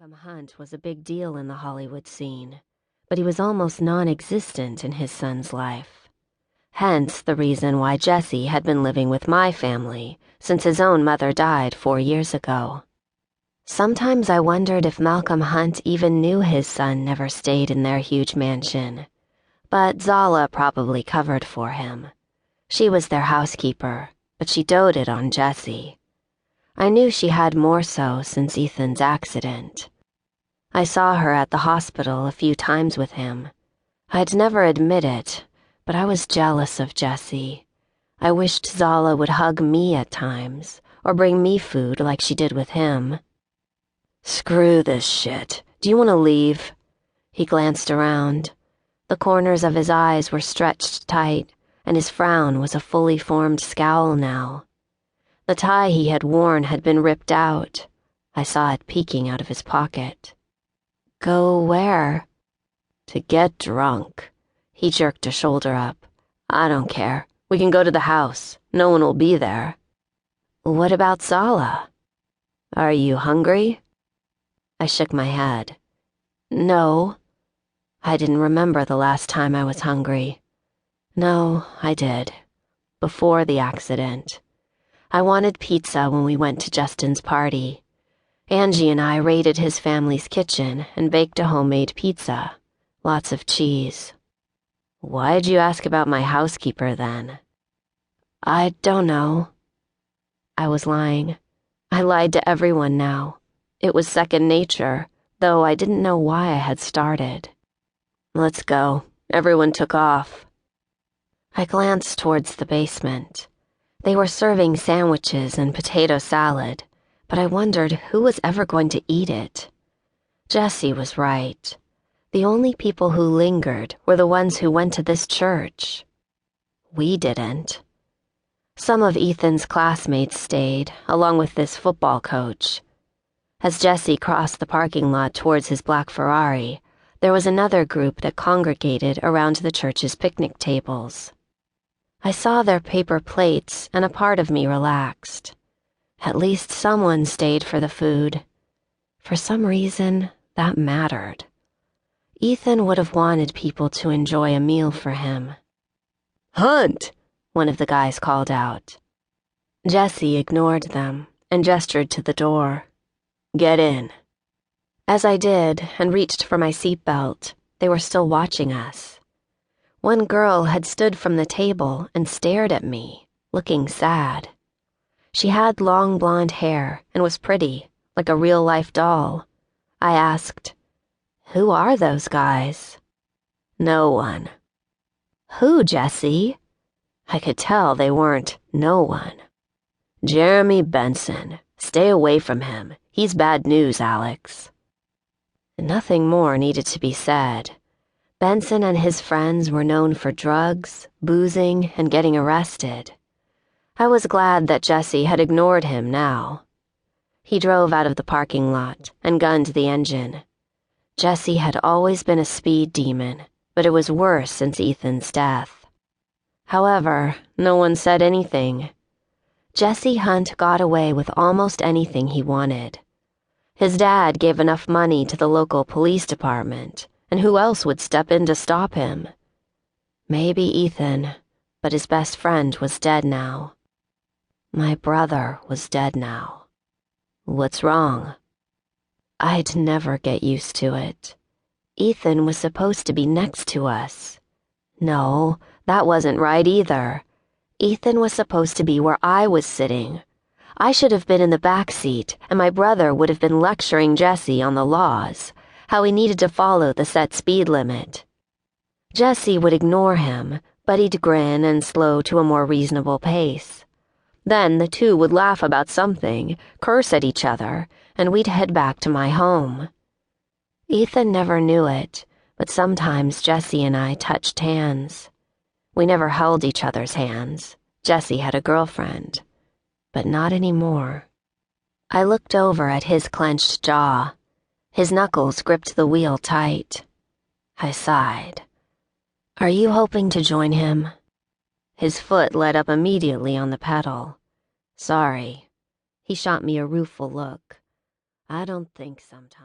Malcolm Hunt was a big deal in the Hollywood scene, but he was almost non-existent in his son's life. Hence the reason why Jesse had been living with my family since his own mother died 4 years ago. Sometimes I wondered if Malcolm Hunt even knew his son never stayed in their huge mansion, but Zala probably covered for him. She was their housekeeper, but she doted on Jesse. I knew she had more so since Ethan's accident. I saw her at the hospital a few times with him. I'd never admit it, but I was jealous of Jesse. I wished Zala would hug me at times, or bring me food like she did with him. "Screw this shit. Do you want to leave?" He glanced around. The corners of his eyes were stretched tight, and his frown was a fully formed scowl now. The tie he had worn had been ripped out. I saw it peeking out of his pocket. "Go where?" "To get drunk." He jerked a shoulder up. "I don't care. We can go to the house. No one will be there." "What about Zala?" "Are you hungry?" I shook my head. "No." I didn't remember the last time I was hungry. No, I did. Before the accident. I wanted pizza when we went to Justin's party. Angie and I raided his family's kitchen and baked a homemade pizza. Lots of cheese. "Why'd you ask about my housekeeper then?" "I don't know." I was lying. I lied to everyone now. It was second nature, though I didn't know why I had started. "Let's go. Everyone took off." I glanced towards the basement. They were serving sandwiches and potato salad, but I wondered who was ever going to eat it. Jesse was right. The only people who lingered were the ones who went to this church. We didn't. Some of Ethan's classmates stayed, along with this football coach. As Jesse crossed the parking lot towards his black Ferrari, there was another group that congregated around the church's picnic tables. I saw their paper plates, and a part of me relaxed. At least someone stayed for the food. For some reason, that mattered. Ethan would have wanted people to enjoy a meal for him. "Hunt!" one of the guys called out. Jesse ignored them and gestured to the door. "Get in." As I did and reached for my seatbelt, they were still watching us. One girl had stood from the table and stared at me, looking sad. She had long blonde hair and was pretty, like a real-life doll. I asked, "Who are those guys?" "No one." "Who, Jesse?" I could tell they weren't no one. "Jeremy Benson. Stay away from him. He's bad news, Alex." Nothing more needed to be said. Benson and his friends were known for drugs, boozing, and getting arrested. I was glad that Jesse had ignored him now. He drove out of the parking lot and gunned the engine. Jesse had always been a speed demon, but it was worse since Ethan's death. However, no one said anything. Jesse Hunt got away with almost anything he wanted. His dad gave enough money to the local police department, and who else would step in to stop him? Maybe Ethan, but his best friend was dead now. My brother was dead now. What's wrong? I'd never get used to it. Ethan was supposed to be next to us. No, that wasn't right either. Ethan was supposed to be where I was sitting. I should have been in the back seat, and my brother would have been lecturing Jesse on the laws, how he needed to follow the set speed limit. Jesse would ignore him, but he'd grin and slow to a more reasonable pace. Then the two would laugh about something, curse at each other, and we'd head back to my home. Ethan never knew it, but sometimes Jesse and I touched hands. We never held each other's hands. Jesse had a girlfriend. But not anymore. I looked over at his clenched jaw. His knuckles gripped the wheel tight. I sighed. "Are you hoping to join him?" His foot let up immediately on the pedal. "Sorry." He shot me a rueful look. "I don't think sometimes."